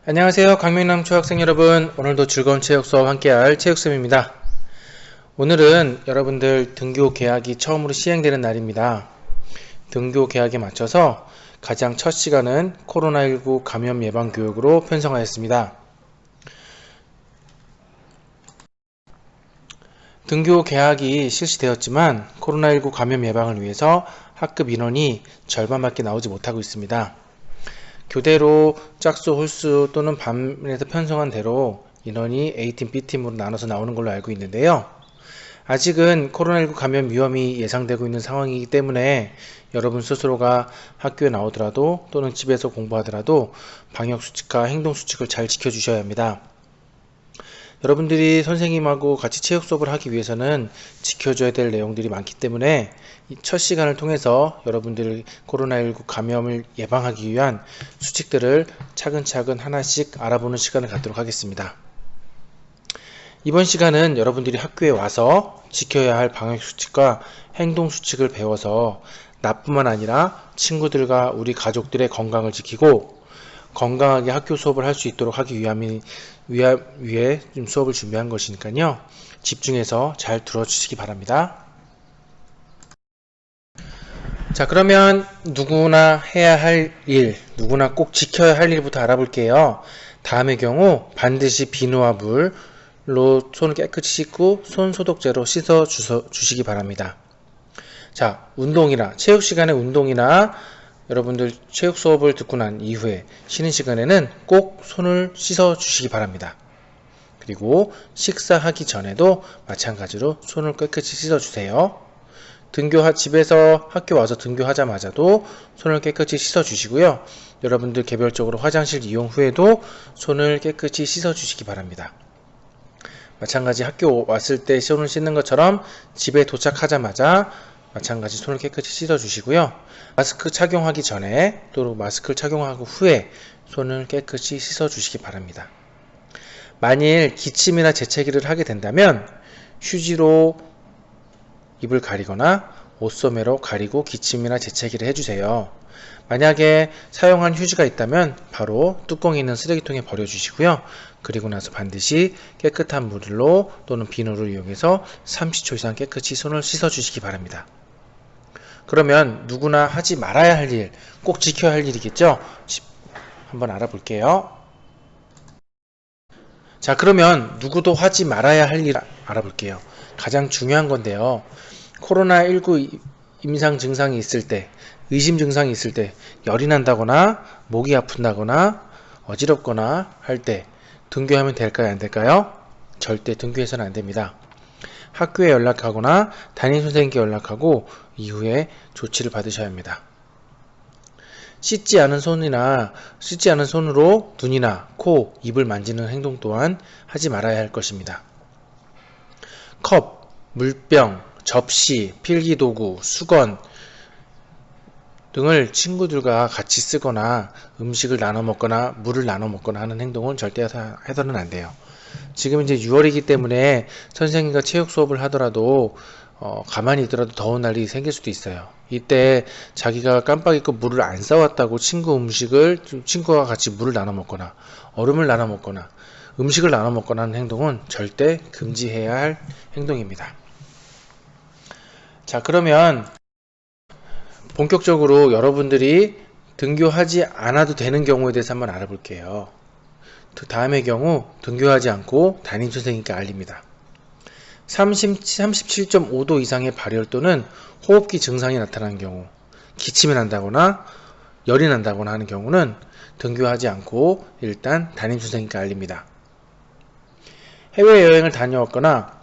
안녕하세요. 강민남 초학생 여러분, 오늘도 즐거운 체육 수업 함께할 체육쌤입니다. 오늘은 여러분들 등교 개학이 처음으로 시행되는 날입니다. 등교 개학에 맞춰서 가장 첫 시간은 코로나19 감염 예방 교육으로 편성하였습니다. 등교 개학이 실시되었지만 코로나19 감염 예방을 위해서 학급 인원이 절반밖에 나오지 못하고 있습니다. 교대로 짝수, 홀수 또는 반에서 편성한 대로 인원이 A팀, B팀으로 나눠서 나오는 걸로 알고 있는데요. 아직은 코로나19 감염 위험이 예상되고 있는 상황이기 때문에 여러분 스스로가 학교에 나오더라도 또는 집에서 공부하더라도 방역수칙과 행동수칙을 잘 지켜주셔야 합니다. 여러분들이 선생님하고 같이 체육 수업을 하기 위해서는 지켜줘야 될 내용들이 많기 때문에 이 첫 시간을 통해서 여러분들 코로나19 감염을 예방하기 위한 수칙들을 차근차근 하나씩 알아보는 시간을 갖도록 하겠습니다. 이번 시간은 여러분들이 학교에 와서 지켜야 할 방역수칙과 행동수칙을 배워서 나뿐만 아니라 친구들과 우리 가족들의 건강을 지키고 건강하게 학교 수업을 할 수 있도록 하기 위해 좀 수업을 준비한 것이니까요. 집중해서 잘 들어주시기 바랍니다. 자, 그러면 누구나 해야 할 일, 누구나 꼭 지켜야 할 일부터 알아볼게요. 다음의 경우 반드시 비누와 물로 손을 깨끗이 씻고 손 소독제로 씻어 주시기 바랍니다. 자, 체육 시간에 운동이나 여러분들 체육 수업을 듣고 난 이후에 쉬는 시간에는 꼭 손을 씻어 주시기 바랍니다. 그리고 식사하기 전에도 마찬가지로 손을 깨끗이 씻어 주세요. 집에서 학교 와서 등교하자마자도 손을 깨끗이 씻어 주시고요. 여러분들 개별적으로 화장실 이용 후에도 손을 깨끗이 씻어 주시기 바랍니다. 마찬가지 학교 왔을 때 손을 씻는 것처럼 집에 도착하자마자 마찬가지 손을 깨끗이 씻어 주시고요. 마스크 착용하기 전에 또 마스크를 착용하고 후에 손을 깨끗이 씻어 주시기 바랍니다. 만일 기침이나 재채기를 하게 된다면 휴지로 입을 가리거나 옷소매로 가리고 기침이나 재채기를 해주세요. 만약에 사용한 휴지가 있다면 바로 뚜껑이 있는 쓰레기통에 버려주시고요. 그리고 나서 반드시 깨끗한 물로 또는 비누를 이용해서 30초 이상 깨끗이 손을 씻어 주시기 바랍니다. 그러면 누구나 하지 말아야 할 일, 꼭 지켜야 할 일이겠죠? 한번 알아볼게요. 자, 그러면 누구도 하지 말아야 할 일 알아볼게요. 가장 중요한 건데요. 코로나19 임상 증상이 있을 때, 의심 증상이 있을 때, 열이 난다거나 목이 아픈다거나 어지럽거나 할 때 등교하면 될까요? 안 될까요? 절대 등교해서는 안 됩니다. 학교에 연락하거나 담임선생님께 연락하고 이후에 조치를 받으셔야 합니다. 씻지 않은 손으로 눈이나 코, 입을 만지는 행동 또한 하지 말아야 할 것입니다. 컵, 물병, 접시, 필기도구, 수건 등을 친구들과 같이 쓰거나 음식을 나눠 먹거나 물을 나눠 먹거나 하는 행동은 절대 해서는 안 돼요. 지금 이제 6월이기 때문에 선생님과 체육 수업을 하더라도 가만히 있더라도 더운 날이 생길 수도 있어요. 이때 자기가 깜빡 잊고 물을 안 싸왔다고 친구와 같이 물을 나눠 먹거나 얼음을 나눠 먹거나 음식을 나눠 먹거나 하는 행동은 절대 금지해야 할 행동입니다. 자, 그러면 본격적으로 여러분들이 등교하지 않아도 되는 경우에 대해서 한번 알아볼게요. 다음의 경우 등교하지 않고 담임선생님께 알립니다. 37.5도 이상의 발열 또는 호흡기 증상이 나타나는 경우, 기침이 난다거나 열이 난다거나 하는 경우는 등교하지 않고 일단 담임선생님께 알립니다. 해외여행을 다녀왔거나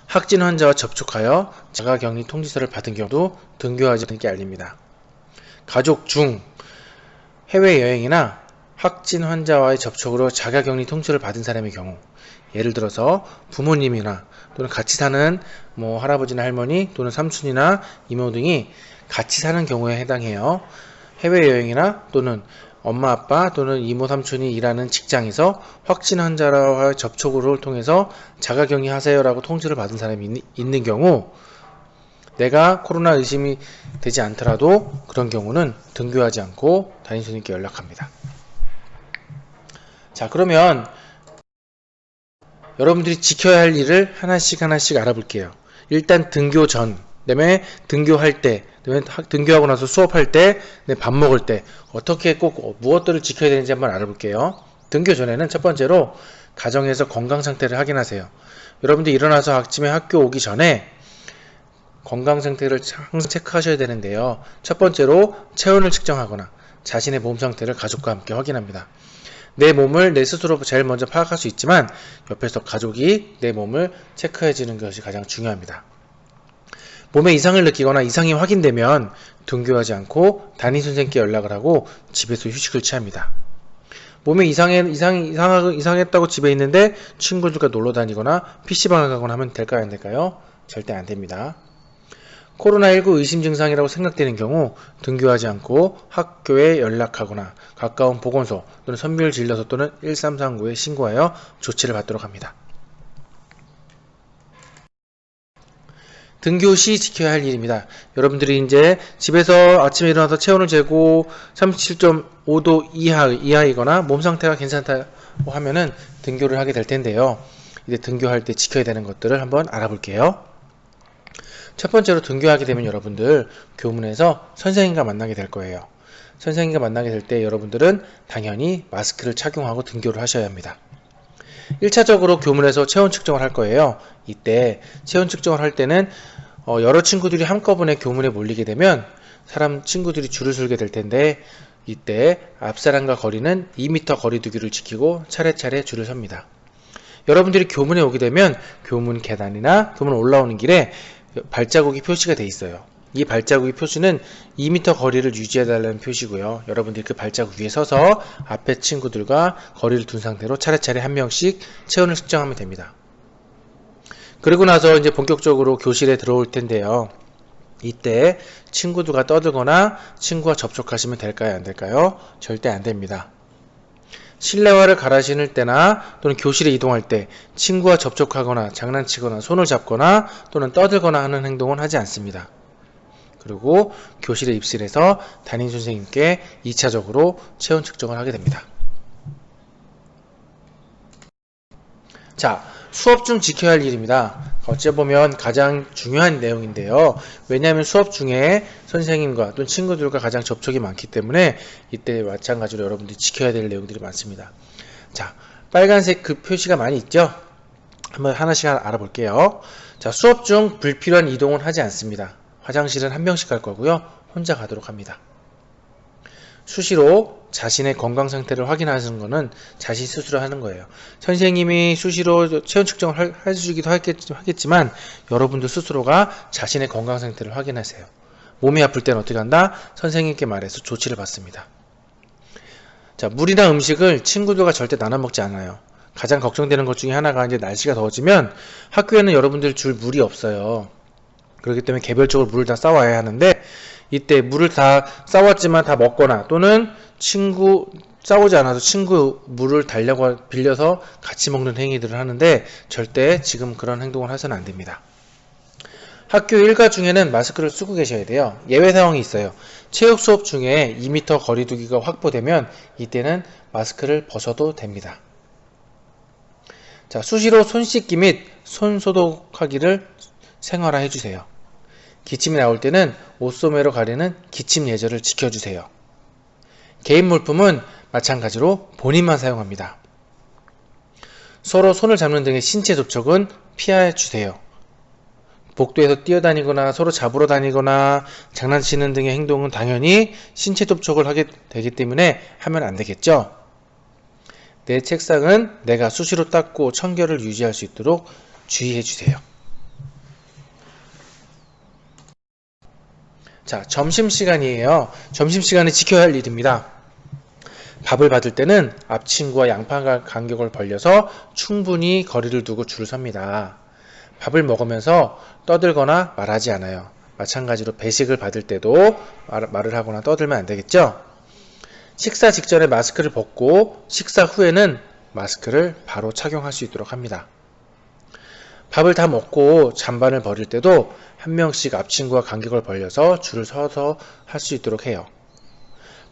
확진 환자와 접촉하여 자가격리 통지서를 받은 경우도 등교하지 않게 알립니다. 가족 중 해외여행이나 확진 환자와의 접촉으로 자가격리 통지를 받은 사람의 경우, 예를 들어서 부모님이나 또는 같이 사는 할아버지나 할머니 또는 삼촌이나 이모 등이 같이 사는 경우에 해당해요. 해외여행이나 또는 엄마 아빠 또는 이모 삼촌이 일하는 직장에서 확진 환자와의 접촉을 통해서 자가격리 하세요라고 통지를 받은 사람이 있는 경우, 내가 코로나 의심이 되지 않더라도 그런 경우는 등교하지 않고 담임선생님께 연락합니다. 자, 그러면 여러분들이 지켜야 할 일을 하나씩 알아볼게요. 일단 등교 전, 그다음에 등교할 때, 그다음에 등교하고 나서 수업할 때, 밥 먹을 때 어떻게 꼭 무엇들을 지켜야 되는지 한번 알아볼게요. 등교 전에는 첫 번째로 가정에서 건강 상태를 확인하세요. 여러분들 일어나서 아침에 학교 오기 전에 건강 상태를 항상 체크하셔야 되는데요. 첫 번째로 체온을 측정하거나 자신의 몸 상태를 가족과 함께 확인합니다. 내 몸을 내 스스로 제일 먼저 파악할 수 있지만 옆에서 가족이 내 몸을 체크해 주는 것이 가장 중요합니다. 몸에 이상을 느끼거나 이상이 확인되면 등교하지 않고 담임선생님께 연락을 하고 집에서 휴식을 취합니다. 몸에 이상했다고 집에 있는데 친구들과 놀러 다니거나 PC방을 가거나 하면 될까요? 안 될까요? 절대 안 됩니다. 코로나19 의심 증상이라고 생각되는 경우 등교하지 않고 학교에 연락하거나 가까운 보건소 또는 선별진료소 또는 1339에 신고하여 조치를 받도록 합니다. 등교 시 지켜야 할 일입니다. 여러분들이 이제 집에서 아침에 일어나서 체온을 재고 37.5도 이하이거나 몸 상태가 괜찮다고 하면은 등교를 하게 될 텐데요. 이제 등교할 때 지켜야 되는 것들을 한번 알아볼게요. 첫 번째로 등교하게 되면 여러분들 교문에서 선생님과 만나게 될 거예요. 선생님과 만나게 될 때 여러분들은 당연히 마스크를 착용하고 등교를 하셔야 합니다. 1차적으로 교문에서 체온 측정을 할 거예요. 이때 체온 측정을 할 때는 여러 친구들이 한꺼번에 교문에 몰리게 되면 친구들이 줄을 서게 될 텐데 이때 앞사람과 거리는 2m 거리 두기를 지키고 차례차례 줄을 섭니다. 여러분들이 교문에 오게 되면 교문 계단이나 교문 올라오는 길에 발자국이 표시가 되어 있어요. 이 발자국의 표시는 2m 거리를 유지해달라는 표시고요. 여러분들이 그 발자국 위에 서서 앞에 친구들과 거리를 둔 상태로 차례차례 한 명씩 체온을 측정하면 됩니다. 그리고 나서 이제 본격적으로 교실에 들어올 텐데요. 이때 친구들과 떠들거나 친구와 접촉하시면 될까요? 안 될까요? 절대 안 됩니다. 실내화를 갈아 신을 때나 또는 교실에 이동할 때 친구와 접촉하거나 장난치거나 손을 잡거나 또는 떠들거나 하는 행동은 하지 않습니다. 그리고 교실에 입실해서 담임선생님께 2차적으로 체온 측정을 하게 됩니다. 자, 수업 중 지켜야 할 일입니다. 어찌 보면 가장 중요한 내용인데요. 왜냐하면 수업 중에 선생님과 또는 친구들과 가장 접촉이 많기 때문에 이때 마찬가지로 여러분들이 지켜야 될 내용들이 많습니다. 자, 빨간색 그 표시가 많이 있죠? 한번 하나씩 알아볼게요. 자, 수업 중 불필요한 이동은 하지 않습니다. 화장실은 한 명씩 갈 거고요. 혼자 가도록 합니다. 수시로 자신의 건강 상태를 확인하는 것은 자신 스스로 하는 거예요. 선생님이 수시로 체온 측정을 해주기도 하겠지만 여러분들 스스로가 자신의 건강 상태를 확인하세요. 몸이 아플 때는 어떻게 한다? 선생님께 말해서 조치를 받습니다. 자, 물이나 음식을 친구들과 절대 나눠 먹지 않아요. 가장 걱정되는 것 중에 하나가 이제 날씨가 더워지면 학교에는 여러분들 줄 물이 없어요. 그렇기 때문에 개별적으로 물을 다 싸와야 하는데 이때 물을 다 싸왔지만 다 먹거나 또는 싸우지 않아서 친구 물을 달라고 빌려서 같이 먹는 행위들을 하는데 절대 지금 그런 행동을 해서는 안 됩니다. 학교 일과 중에는 마스크를 쓰고 계셔야 돼요. 예외 상황이 있어요. 체육 수업 중에 2m 거리 두기가 확보되면 이때는 마스크를 벗어도 됩니다. 자, 수시로 손 씻기 및 손 소독하기를 생활화해 주세요. 기침이 나올 때는 옷소매로 가리는 기침 예절을 지켜주세요. 개인 물품은 마찬가지로 본인만 사용합니다. 서로 손을 잡는 등의 신체 접촉은 피해 주세요. 복도에서 뛰어다니거나 서로 잡으러 다니거나 장난치는 등의 행동은 당연히 신체 접촉을 하게 되기 때문에 하면 안 되겠죠? 내 책상은 내가 수시로 닦고 청결을 유지할 수 있도록 주의해 주세요. 자, 점심시간이에요. 점심시간에 지켜야 할 일입니다. 밥을 받을 때는 앞 친구와 양팔 간격을 벌려서 충분히 거리를 두고 줄을 섭니다. 밥을 먹으면서 떠들거나 말하지 않아요. 마찬가지로 배식을 받을 때도 말을 하거나 떠들면 안 되겠죠? 식사 직전에 마스크를 벗고 식사 후에는 마스크를 바로 착용할 수 있도록 합니다. 밥을 다 먹고 잔반을 버릴 때도 한 명씩 앞 친구와 간격을 벌려서 줄을 서서 할 수 있도록 해요.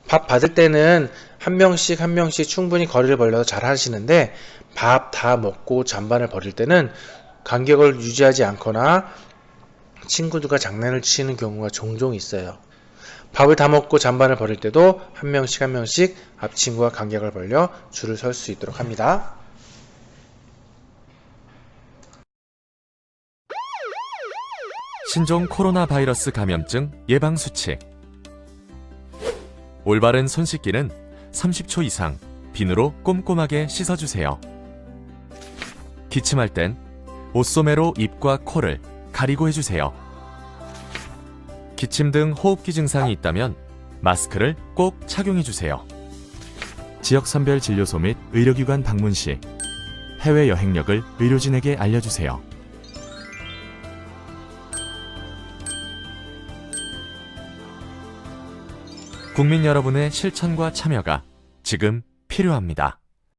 밥 받을 때는 한 명씩 한 명씩 충분히 거리를 벌려서 잘 하시는데 밥 다 먹고 잔반을 버릴 때는 간격을 유지하지 않거나 친구들과 장난을 치는 경우가 종종 있어요. 밥을 다 먹고 잔반을 버릴 때도 한 명씩 한 명씩 앞 친구와 간격을 벌려 줄을 설 수 있도록 합니다. 신종 코로나 바이러스 감염증 예방 수칙. 올바른 손 씻기는 30초 이상 비누로 꼼꼼하게 씻어주세요. 기침할 땐 옷소매로 입과 코를 가리고 해주세요. 기침 등 호흡기 증상이 있다면 마스크를 꼭 착용해주세요. 지역선별 진료소 및 의료기관 방문 시 해외 여행력을 의료진에게 알려주세요. 국민 여러분의 실천과 참여가 지금 필요합니다.